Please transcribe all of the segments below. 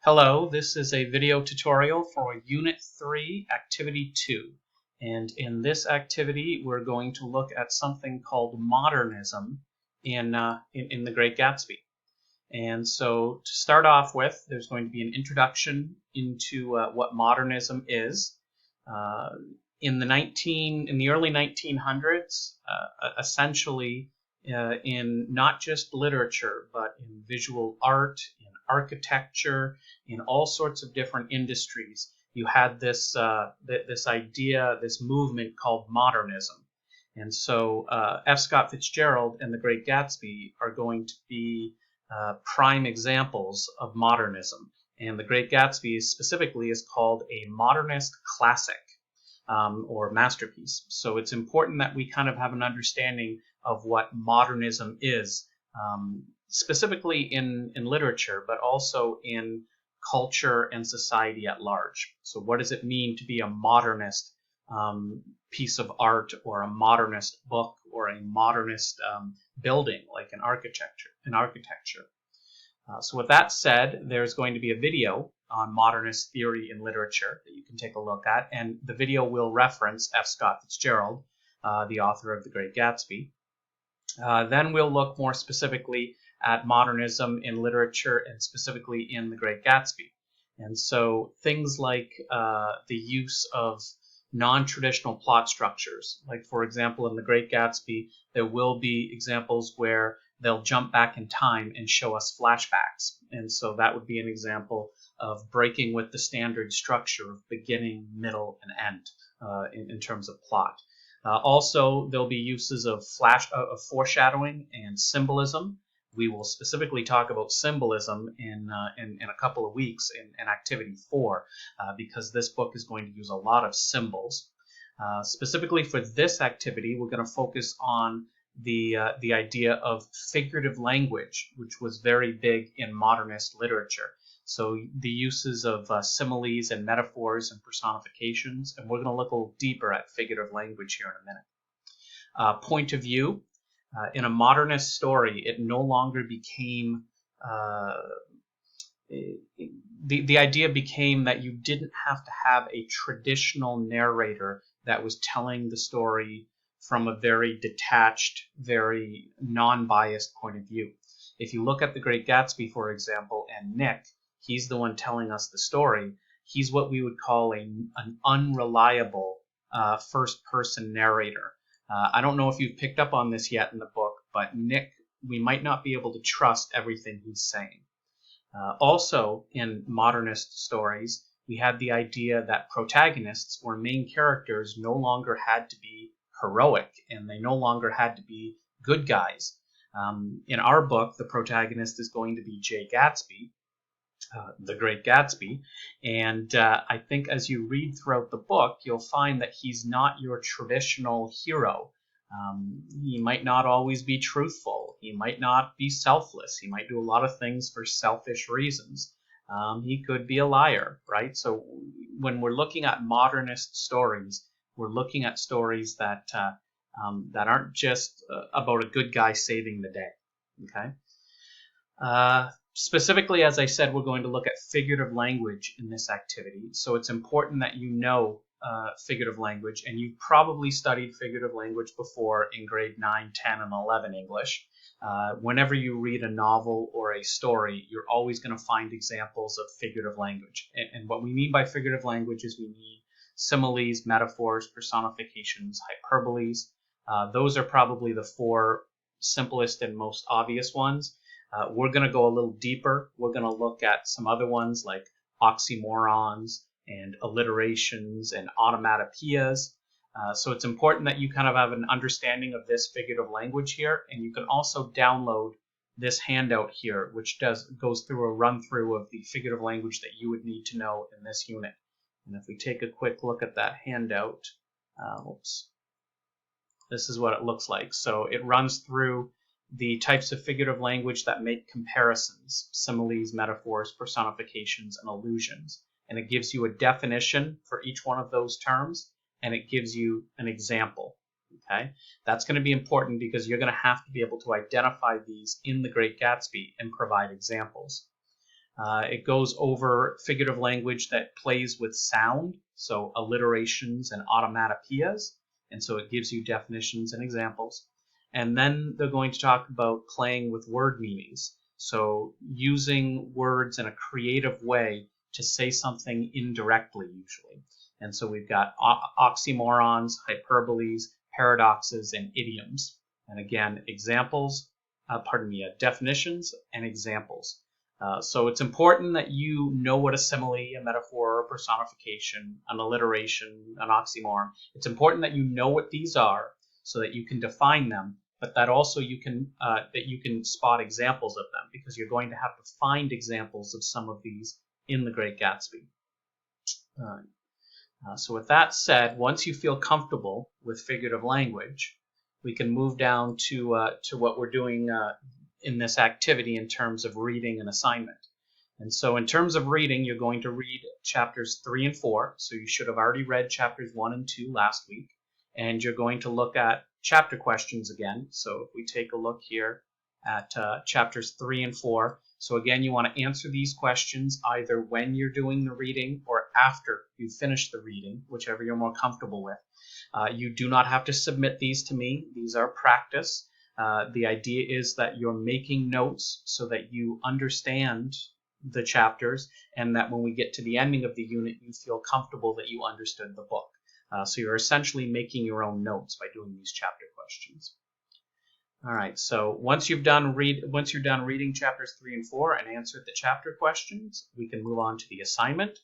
Hello, this is a video tutorial for Unit 3, Activity 2. And in this activity, we're going to look at something called modernism in The Great Gatsby. And so to start off with, there's going to be an introduction into what modernism is. In the early 1900s, essentially in not just literature, but in visual art, in architecture, in all sorts of different industries, you had this idea, this movement called modernism. And so F. Scott Fitzgerald and The Great Gatsby are going to be prime examples of modernism. And The Great Gatsby specifically is called a modernist classic or masterpiece. So it's important that we kind of have an understanding of what modernism is, specifically in literature, but also in culture and society at large. So what does it mean to be a modernist piece of art, or a modernist book, or a modernist building, like an architecture? So with that said, there's going to be a video on modernist theory in literature that you can take a look at, and the video will reference F. Scott Fitzgerald, the author of The Great Gatsby. Then we'll look more specifically at modernism in literature, and specifically in The Great Gatsby. And so things like the use of non-traditional plot structures. Like, for example, in The Great Gatsby, there will be examples where they'll jump back in time and show us flashbacks. And so that would be an example of breaking with the standard structure of beginning, middle, and end in terms of plot. Also, there'll be uses of foreshadowing and symbolism. We will specifically talk about symbolism in a couple of weeks in Activity 4, because this book is going to use a lot of symbols. Specifically for this activity, we're going to focus on the idea of figurative language, which was very big in modernist literature. So the uses of similes and metaphors and personifications, and we're going to look a little deeper at figurative language here in a minute. Point of view. In a modernist story, it no longer became, the idea became that you didn't have to have a traditional narrator that was telling the story from a very detached, very non-biased point of view. If you look at The Great Gatsby, for example, and Nick, he's the one telling us the story. He's what we would call an unreliable first-person narrator. I don't know if you've picked up on this yet in the book, but Nick, we might not be able to trust everything he's saying. Also, in modernist stories, we had the idea that protagonists or main characters no longer had to be heroic, and they no longer had to be good guys. In our book, the protagonist is going to be Jay Gatsby, The Great Gatsby, and I think as you read throughout the book, you'll find that he's not your traditional hero. He might not always be truthful. He might not be selfless. He might do a lot of things for selfish reasons. He could be a liar, right? So when we're looking at modernist stories, we're looking at stories that aren't just about a good guy saving the day. Okay. Specifically, as I said, we're going to look at figurative language in this activity. So it's important that you know figurative language, and you've probably studied figurative language before in grade 9, 10, and 11 English. Whenever you read a novel or a story, you're always going to find examples of figurative language. And what we mean by figurative language is we need similes, metaphors, personifications, hyperboles. Those are probably the four simplest and most obvious ones. We're going to go a little deeper. We're going to look at some other ones like oxymorons and alliterations and onomatopoeias. So it's important that you kind of have an understanding of this figurative language here, and you can also download this handout here, which goes through a run-through of the figurative language that you would need to know in this unit. And if we take a quick look at that handout, this is what it looks like. So it runs through the types of figurative language that make comparisons, similes, metaphors, personifications, and allusions. And it gives you a definition for each one of those terms, and it gives you an example. Okay, that's going to be important because you're going to have to be able to identify these in The Great Gatsby and provide examples. It goes over figurative language that plays with sound, so alliterations and automatopoeias, and so it gives you definitions and examples. And then they're going to talk about playing with word meanings, so using words in a creative way to say something indirectly, usually. And so we've got oxymorons, hyperboles, paradoxes, and idioms. And again, definitions and examples. So it's important that you know what a simile, a metaphor, a personification, an alliteration, an oxymoron. It's important that you know what these are so that you can define them, but that also you can spot examples of them, because you're going to have to find examples of some of these in The Great Gatsby. So with that said, once you feel comfortable with figurative language, we can move down to what we're doing in this activity in terms of reading and assignment. And so in terms of reading, you're going to read chapters 3 and 4. So you should have already read chapters 1 and 2 last week. And you're going to look at chapter questions again. So if we take a look here at chapters 3 and 4. So again, you want to answer these questions either when you're doing the reading or after you finish the reading, whichever you're more comfortable with. You do not have to submit these to me. These are practice. The idea is that you're making notes so that you understand the chapters, and that when we get to the ending of the unit, you feel comfortable that you understood the book. So you're essentially making your own notes by doing these chapter questions. All right, so once you're done reading chapters 3 and 4 and answered the chapter questions, we can move on to the assignment.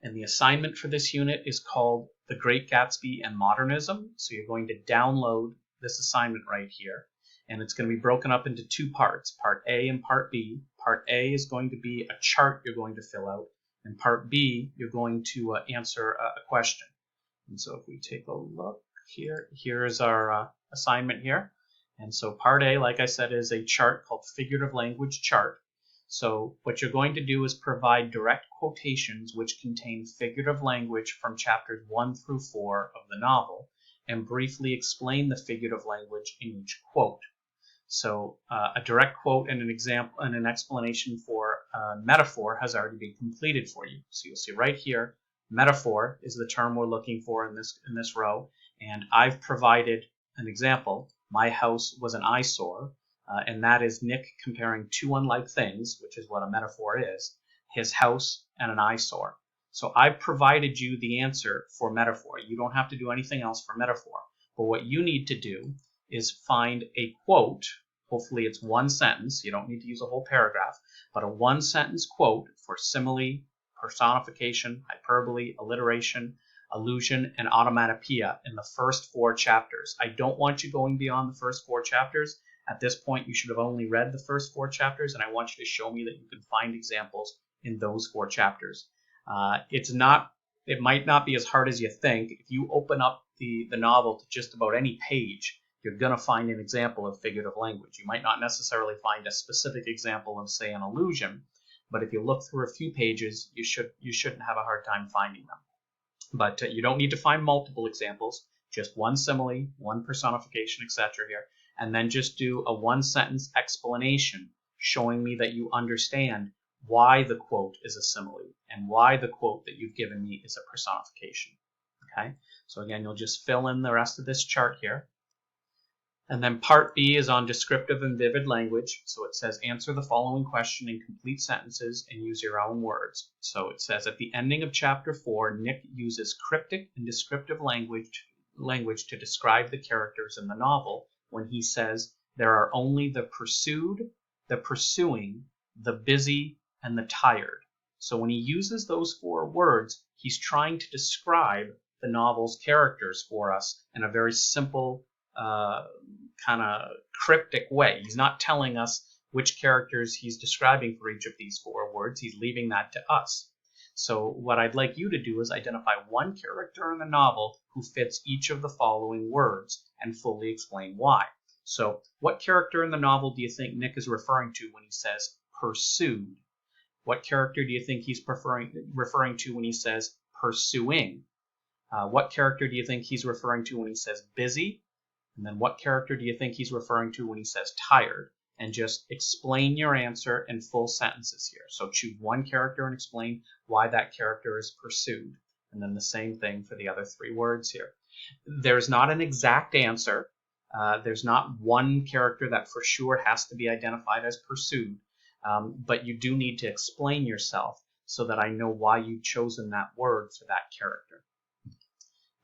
And the assignment for this unit is called The Great Gatsby and Modernism. So you're going to download this assignment right here, and it's going to be broken up into two parts, Part A and Part B. Part A is going to be a chart you're going to fill out, and Part B, you're going to answer a question. And so if we take a look here, here's our assignment here. And so Part A, like I said, is a chart called Figurative Language Chart. So what you're going to do is provide direct quotations which contain figurative language from chapters 1 through 4 of the novel, and briefly explain the figurative language in each quote. So a direct quote and an example and an explanation for a metaphor has already been completed for you. So you'll see right here, metaphor is the term we're looking for in this row, and I've provided an example. My house was an eyesore, and that is Nick comparing two unlike things, which is what a metaphor is, his house and an eyesore. So I've provided you the answer for metaphor. You don't have to do anything else for metaphor. But what you need to do is find a quote. Hopefully it's one sentence. You don't need to use a whole paragraph, but a one-sentence quote for simile, personification, hyperbole, alliteration, allusion, and automatopoeia in the first 4 chapters. I don't want you going beyond the first 4 chapters. At this point, you should have only read the first 4 chapters, and I want you to show me that you can find examples in those 4 chapters. It might not be as hard as you think. If you open up the novel to just about any page, you're going to find an example of figurative language. You might not necessarily find a specific example of, say, an allusion, but if you look through a few pages, you shouldn't have a hard time finding them. But you don't need to find multiple examples, just one simile, one personification, etc. here, and then just do a one-sentence explanation showing me that you understand why the quote is a simile and why the quote that you've given me is a personification. Okay, so again, you'll just fill in the rest of this chart here. And then Part B is on descriptive and vivid language. So it says answer the following question in complete sentences and use your own words. So it says at the ending of chapter 4, Nick uses cryptic and descriptive language to describe the characters in the novel when he says there are only the pursued, the pursuing, the busy, and the tired. So when he uses those 4 words, he's trying to describe the novel's characters for us in a very simple, kind of cryptic way. He's not telling us which characters he's describing for each of these 4 words. He's leaving that to us. So what I'd like you to do is identify one character in the novel who fits each of the following words and fully explain why. So what character in the novel do you think Nick is referring to when he says pursued? What character do you think he's referring to when he says pursuing? What character do you think he's referring to when he says busy? And then what character do you think he's referring to when he says tired? and just explain your answer in full sentences here. So choose one character and explain why that character is pursued. And then the same thing for the other 3 words here. There's not an exact answer. There's not one character that for sure has to be identified as pursued. But you do need to explain yourself so that I know why you've chosen that word for that character.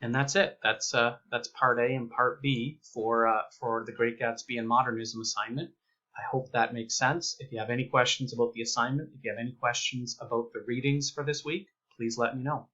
And that's it. That's part A and part B for the Great Gatsby and Modernism assignment. I hope that makes sense. If you have any questions about the assignment, if you have any questions about the readings for this week, please let me know.